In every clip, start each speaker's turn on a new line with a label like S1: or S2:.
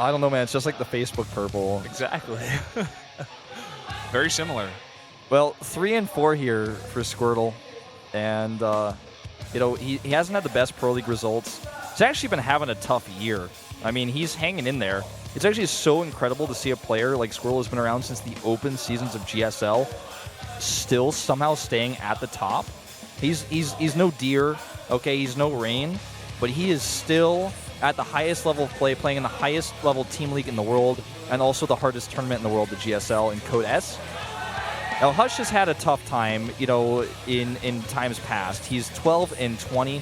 S1: I don't know, man. It's just like the Facebook purple.
S2: Exactly. Very similar.
S1: Well, 3 and 4 here for Squirtle. And, you know, he hasn't had the best Pro League results. He's actually been having a tough year. I mean, he's hanging in there. It's actually so incredible to see a player like Squirtle has been around since the open seasons of GSL, still somehow staying at the top. He's no Deer, okay, he's no Rain, but he is still at the highest level of play, playing in the highest level team league in the world, and also the hardest tournament in the world, the GSL in Code S. Now, Hush has had a tough time, you know, in times past. He's 12 and 20.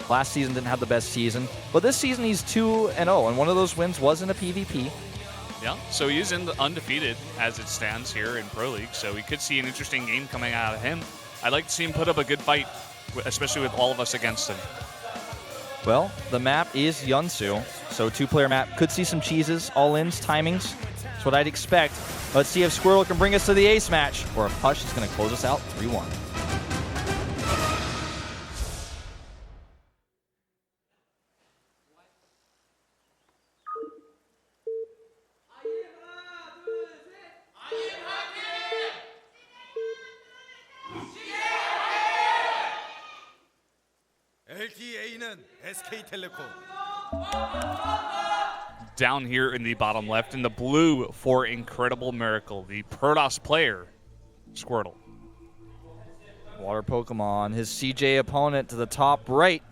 S1: Last season didn't have the best season, but this season he's 2-0, and one of those wins was in a PvP.
S2: Yeah, so he is undefeated as it stands here in Pro League, so we could see an interesting game coming out of him. I'd like to see him put up a good fight, especially with all of us against him.
S1: Well, the map is Yeonsu, so 2-player map. Could see some cheeses, all-ins, timings. That's what I'd expect. Let's see if Squirtle can bring us to the ace match, or if Hush is going to close us out 3-1.
S2: Down here in the bottom left, in the blue for Incredible Miracle, the Protoss player, Squirtle.
S1: Water Pokemon, his CJ opponent to the top right,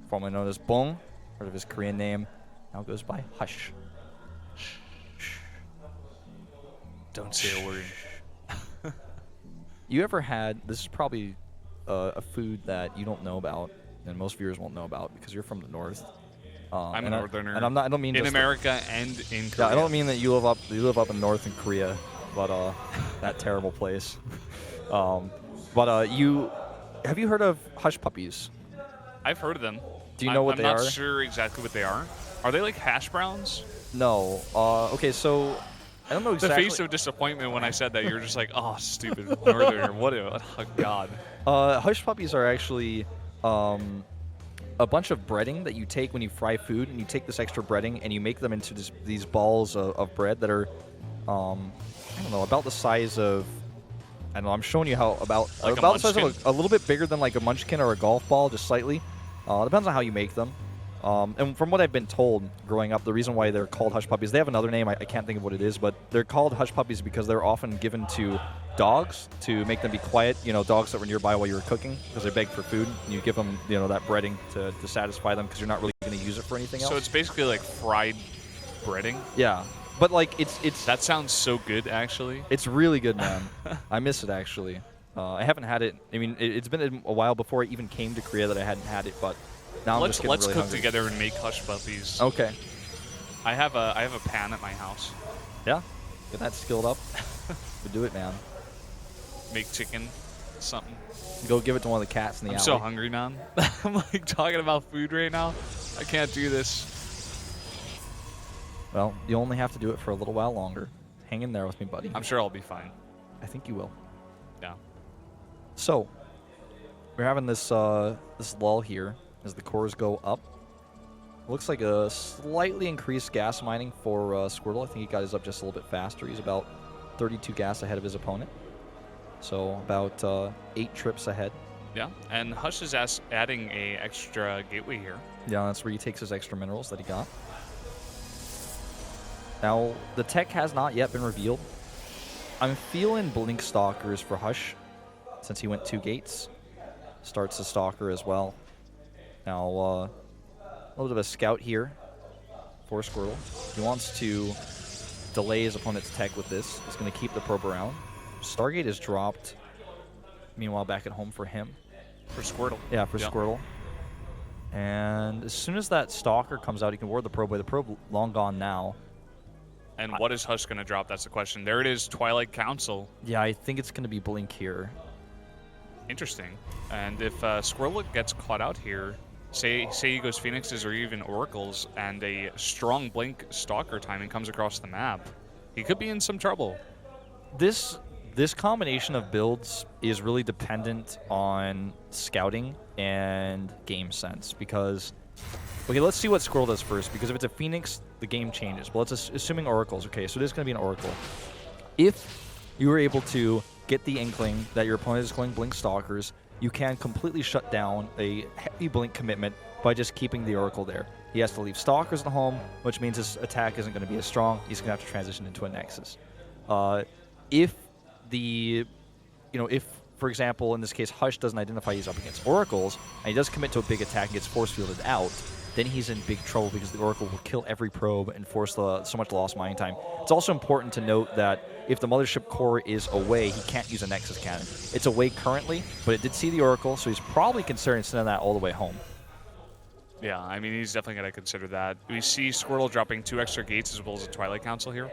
S1: formerly known as Bong, part of his Korean name, now goes by Hush.
S2: Don't say a word.
S1: You ever had, this is probably a food that you don't know about, and most viewers won't know about because you're from the north.
S2: I'm a northerner.
S1: And I don't mean
S2: in
S1: just
S2: America and in Korea.
S1: Yeah, I don't mean that you live up in north in Korea, but that terrible place. Have you heard of Hush Puppies?
S2: I've heard of them.
S1: Do you know what they are?
S2: I'm not sure exactly what they are. Are they like hash browns?
S1: No. Okay, so I don't know exactly.
S2: The face of disappointment when I said that, you're just like, oh, stupid northerner. What a god.
S1: Hush Puppies are actually a bunch of breading that you take when you fry food, and you take this extra breading and you make them into these balls of bread that are, I don't know, about the size of, I don't know, I'm showing you how, about the size of a little bit bigger than like a munchkin or a golf ball, just slightly. Depends on how you make them. And from what I've been told growing up, the reason why they're called Hush Puppies, they have another name, I can't think of what it is, but they're called Hush Puppies because they're often given to dogs to make them be quiet, you know, dogs that were nearby while you were cooking because they beg for food, and you give them, you know, that breading to satisfy them because you're not really going to use it for anything else.
S2: So it's basically like fried breading?
S1: Yeah. But like it's
S2: that sounds so good, actually.
S1: It's really good, man. I miss it, actually. I haven't had it. I mean, it's been a while before I even came to Korea that I hadn't had it, but now I'm just getting really hungry.
S2: Let's cook together and make Hush Puppies.
S1: Okay.
S2: I have a pan at my house.
S1: Yeah. Get that skilled up. But do it, man.
S2: Make chicken, something.
S1: Go give it to one of the cats in the alley.
S2: I'm so hungry, man. I'm like talking about food right now. I can't do this.
S1: Well, you only have to do it for a little while longer. Hang in there with me, buddy.
S2: I'm sure I'll be fine.
S1: I think you will.
S2: Yeah.
S1: So, we're having this this lull here as the cores go up. Looks like a slightly increased gas mining for Squirtle. I think he got his up just a little bit faster. He's about 32 gas ahead of his opponent. So about 8 trips ahead.
S2: Yeah, and Hush is adding a extra gateway here.
S1: Yeah, that's where he takes his extra minerals that he got. Now, the tech has not yet been revealed. I'm feeling Blink Stalkers for Hush, since he went 2 gates. Starts the Stalker as well. Now, a little bit of a scout here for Squirtle. He wants to delay his opponent's tech with this. He's going to keep the probe around. Stargate is dropped, meanwhile, back at home for him.
S2: For Squirtle.
S1: Yeah, for Squirtle. And as soon as that Stalker comes out, he can ward the probe away. The probe long gone now.
S2: And what is Hush going to drop? That's the question. There it is, Twilight Council.
S1: Yeah, I think it's going to be Blink here.
S2: Interesting. And if Squirtle gets caught out here, say he goes Phoenixes or even Oracles, and a strong Blink Stalker timing comes across the map, he could be in some trouble.
S1: This combination of builds is really dependent on scouting and game sense, because Okay, let's see what Squirtle does first, because if it's a Phoenix, the game changes. But let's assuming Oracles. Okay, so it is going to be an Oracle. If you were able to get the inkling that your opponent is going Blink Stalkers, you can completely shut down a heavy Blink commitment by just keeping the Oracle there. He has to leave Stalkers at home, which means his attack isn't going to be as strong. He's going to have to transition into a Nexus. If for example, in this case, Hush doesn't identify he's up against Oracles, and he does commit to a big attack and gets force fielded out, then he's in big trouble because the Oracle will kill every probe and force so much lost mining time. It's also important to note that if the Mothership core is away, he can't use a Nexus Cannon. It's away currently, but it did see the Oracle, so he's probably considering sending that all the way home.
S2: Yeah, I mean, he's definitely going to consider that. We see Squirtle dropping 2 extra gates as well as a Twilight Council here.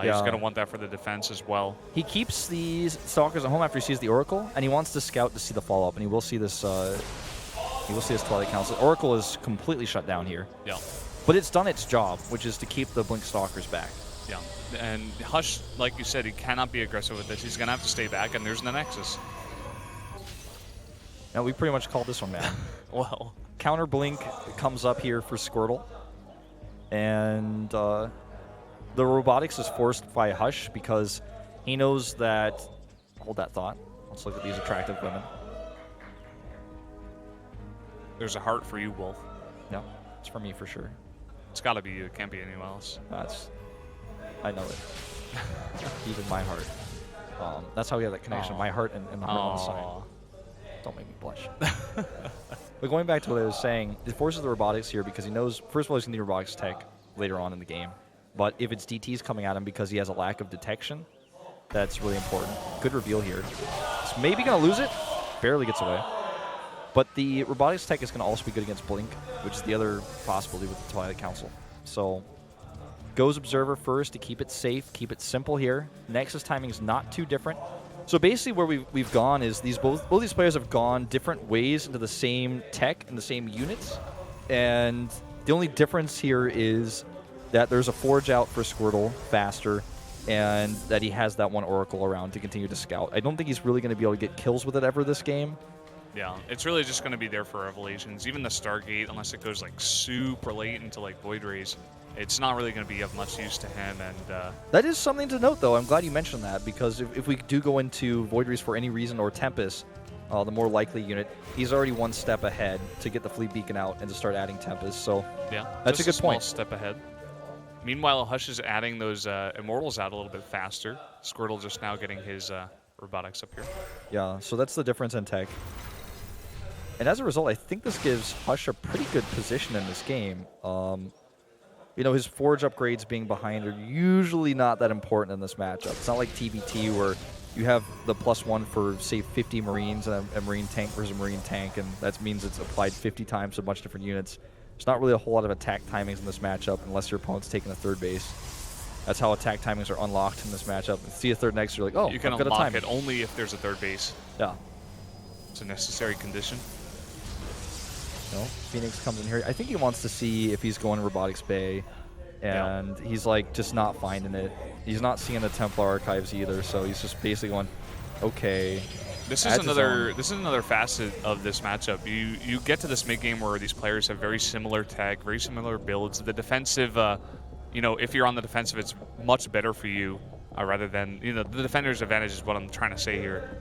S2: He's going to want that for the defense as well.
S1: He keeps these Stalkers at home after he sees the Oracle, and he wants to scout to see the follow-up, and he will see this Twilight Council. Oracle is completely shut down here.
S2: Yeah.
S1: But it's done its job, which is to keep the Blink Stalkers back.
S2: Yeah. And Hush, like you said, he cannot be aggressive with this. He's going to have to stay back, and there's the Nexus.
S1: Now, we pretty much called this one, man.
S2: Well.
S1: Counter Blink comes up here for Squirtle. And the robotics is forced by Hush because he knows that... Hold that thought. Let's look at these attractive women.
S2: There's a heart for you, Wolf.
S1: No, it's for me for sure.
S2: It's got to be you. It can't be anyone else.
S1: I know it. Even my heart. That's how we have that connection. Aww. My heart and the heart on the side. Don't make me blush. But going back to what I was saying, it forces the robotics here because he knows, first of all, he's going to need robotics tech later on in the game. But if it's DTs coming at him because he has a lack of detection, that's really important. Good reveal here. He's maybe going to lose it. Barely gets away. But the robotics tech is going to also be good against Blink, which is the other possibility with the Twilight Council. So goes Observer first to keep it safe, keep it simple here. Nexus timing is not too different. So basically where we've gone is both these players have gone different ways into the same tech and the same units. And the only difference here is that there's a Forge out for Squirtle faster, and that he has that one Oracle around to continue to scout. I don't think he's really going to be able to get kills with it ever this game.
S2: Yeah, it's really just going to be there for Revelations. Even the Stargate, unless it goes like super late into like Void Rays, it's not really going to be of much use to him. And
S1: that is something to note, though. I'm glad you mentioned that, because if we do go into Void Rays for any reason, or Tempest, the more likely unit, he's already one step ahead to get the Fleet Beacon out and to start adding Tempest. So
S2: yeah,
S1: that's a good
S2: small
S1: point.
S2: Step ahead. Meanwhile, Hush is adding those Immortals out a little bit faster. Squirtle just now getting his robotics up here.
S1: Yeah, so that's the difference in tech. And as a result, I think this gives Hush a pretty good position in this game. His Forge upgrades being behind are usually not that important in this matchup. It's not like TBT where you have the +1 for, say, 50 Marines and a Marine tank versus a Marine tank, and that means it's applied 50 times to a bunch of different units. There's not really a whole lot of attack timings in this matchup unless your opponent's taking a third base. That's how attack timings are unlocked in this matchup. See a third next, you're like, oh,
S2: you can
S1: I've got
S2: unlock
S1: a time.
S2: it only if there's a third base.
S1: Yeah.
S2: It's a necessary condition.
S1: Phoenix comes in here. I think he wants to see if he's going to Robotics Bay, and he's like just not finding it. He's not seeing the Templar archives either, so he's just basically going, okay.
S2: This is another facet of this matchup. You get to this mid game where these players have very similar tech, very similar builds. The defensive, if you're on the defensive, it's much better for you rather than the defender's advantage is what I'm trying to say here.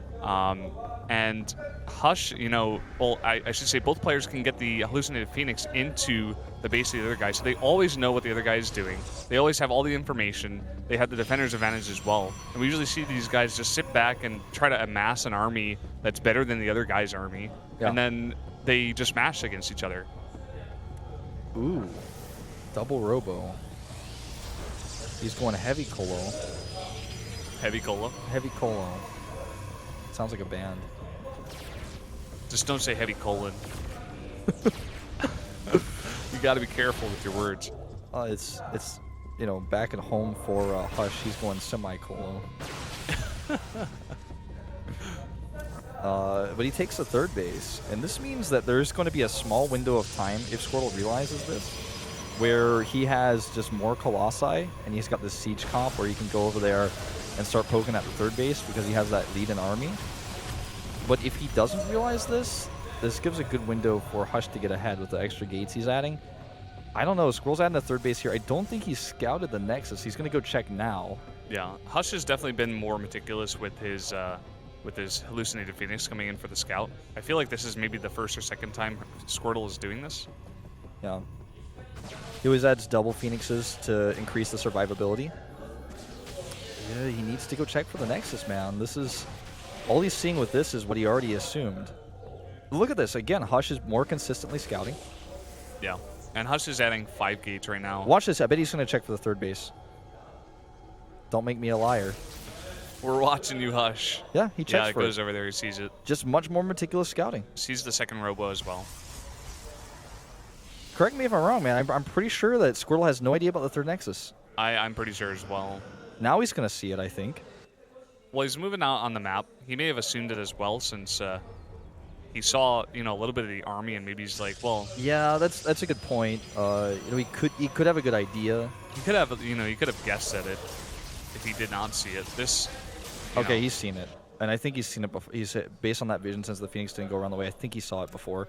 S2: And Hush, I should say both players can get the hallucinated Phoenix into the base of the other guy, so they always know what the other guy is doing. They always have all the information. They have the defender's advantage as well. And we usually see these guys just sit back and try to amass an army that's better than the other guy's army, and then they just mash against each other.
S1: Ooh, double Robo. He's going heavy Colo.
S2: Heavy Colo?
S1: Heavy Colo. Sounds like a band.
S2: Just don't say heavy colon. You got to be careful with your words.
S1: It's back at home for Hush. He's going semi-colo. But he takes the third base, and this means that there's going to be a small window of time if Squirtle realizes this, where he has just more Colossi, and he's got this siege comp where he can go over there and start poking at the third base because he has that lead in army. But if he doesn't realize this gives a good window for Hush to get ahead with the extra gates he's adding. I don't know. Squirrel's adding a third base here. I don't think he's scouted the Nexus. He's going to go check now.
S2: Yeah, Hush has definitely been more meticulous with his hallucinated Phoenix coming in for the scout. I feel like this is maybe the first or second time Squirtle is doing this.
S1: Yeah. He always adds double Phoenixes to increase the survivability. Yeah, he needs to go check for the Nexus, man. This is... All he's seeing with this is what he already assumed. Look at this. Again, Hush is more consistently scouting.
S2: Yeah. And Hush is adding 5 gates right now.
S1: Watch this. I bet he's going to check for the third base. Don't make me a liar.
S2: We're watching you, Hush.
S1: Yeah, he checks for it.
S2: Yeah, goes over there. He sees it.
S1: Just much more meticulous scouting.
S2: Sees the second robo as well.
S1: Correct me if I'm wrong, man. I'm pretty sure that Squirtle has no idea about the third Nexus.
S2: I'm pretty sure as well.
S1: Now he's going to see it, I think.
S2: Well, he's moving out on the map. He may have assumed it as well since he saw, a little bit of the army, and maybe he's like, well...
S1: Yeah, that's a good point. He could have a good idea.
S2: He could have, he could have guessed at it if he did not see it.
S1: Okay, he's seen it. And I think he's seen it before. He's based on that vision, since the Phoenix didn't go around the way, I think he saw it before.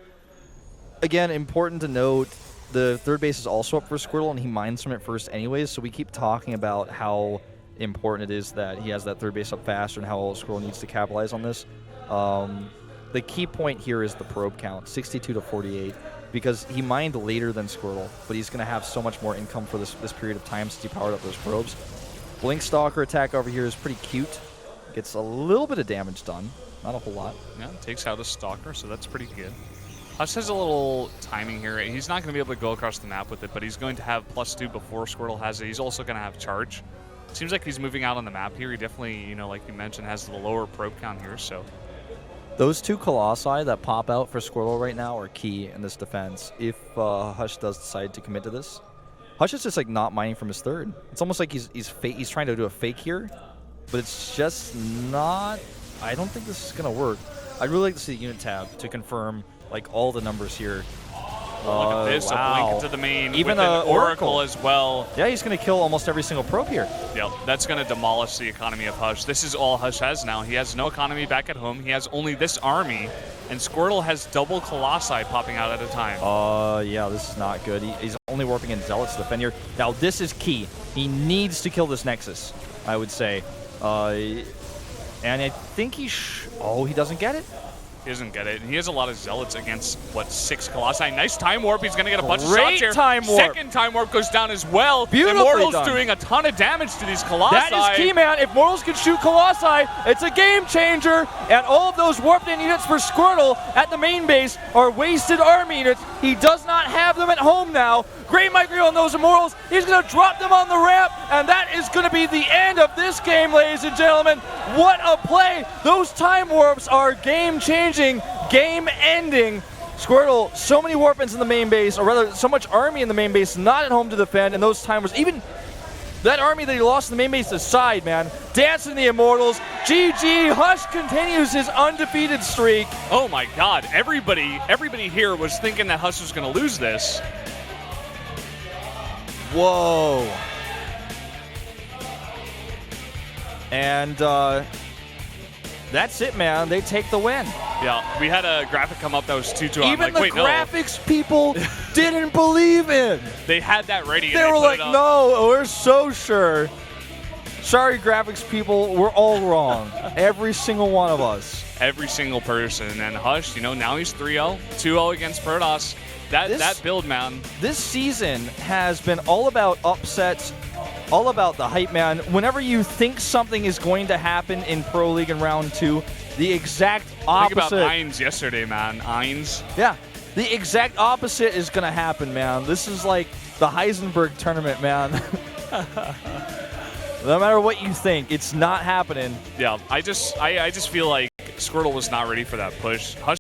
S1: Again, important to note, the third base is also up for Squirtle, and he mines from it first anyways, so we keep talking about how important it is that he has that third base up faster and how Squirtle needs to capitalize on this. The key point here is the probe count, 62 to 48, because he mined later than Squirtle, but he's going to have so much more income for this period of time since he powered up those probes. Blink Stalker attack over here is pretty cute. Gets a little bit of damage done, not a whole lot.
S2: Yeah, takes out a Stalker, so that's pretty good. Hush has a little timing here. He's not going to be able to go across the map with it, but he's going to have +2 before Squirtle has it. He's also going to have charge. Seems like he's moving out on the map here. He definitely, like you mentioned, has the lower probe count here, so...
S1: Those 2 Colossi that pop out for Squirtle right now are key in this defense if Hush does decide to commit to this. Hush is just like not mining from his third. It's almost like he's trying to do a fake here, but it's just not... I don't think this is going to work. I'd really like to see the unit tab to confirm like all the numbers here.
S2: Look at this,
S1: wow.
S2: A blink into the main,
S1: even
S2: with
S1: an
S2: an Oracle as well.
S1: Yeah, he's going to kill almost every single probe here.
S2: Yep, that's going to demolish the economy of Hush. This is all Hush has now. He has no economy back at home. He has only this army, and Squirtle has double Colossi popping out at a time.
S1: Yeah, this is not good. He's only warping in Zealots to defend here. Now, this is key. He needs to kill this Nexus, I would say. And I think he doesn't get it?
S2: He doesn't get it. And he has a lot of Zealots against, 6 Colossi. Nice time warp. He's going to get a bunch of shots here.
S1: Time warp.
S2: Second time warp goes down as well.
S1: Beautifully
S2: Immortal's
S1: done.
S2: doing a ton of damage to these Colossi.
S1: That is key, man. If Mortals can shoot Colossi, it's a game changer. And all of those warped in units for Squirtle at the main base are wasted army units. He does not have them at home now. Great micro on those Immortals. He's going to drop them on the ramp, and that is going to be the end of this game, ladies and gentlemen. What a play. Those time warps are game-changing, game-ending. Squirtle, so many warp-ins in the main base, or rather, so much army in the main base, not at home to defend, and those timers, even that army that he lost in the main base aside, man, dancing the Immortals. GG, Hush continues his undefeated streak.
S2: Oh my God, everybody here was thinking that Hush was going to lose this.
S1: Whoa. And that's it, man. They take the win.
S2: Yeah, we had a graphic come up that was 2-2.
S1: Even the graphics people didn't believe in.
S2: They had that ready.
S1: They were like, no, we're so sure. Sorry, graphics people, we're all wrong. Every single one of us.
S2: Every single person. And Hush, now he's 3-0, 2-0 against Protoss. That build, man.
S1: This season has been all about upsets, all about the hype, man. Whenever you think something is going to happen in Pro League in round 2, the exact opposite.
S2: Think about Ainz yesterday, man. Ainz.
S1: Yeah, the exact opposite is going to happen, man. This is like the Heisenberg tournament, man. No matter what you think, it's not happening.
S2: Yeah, I just feel like Squirtle was not ready for that push. Hush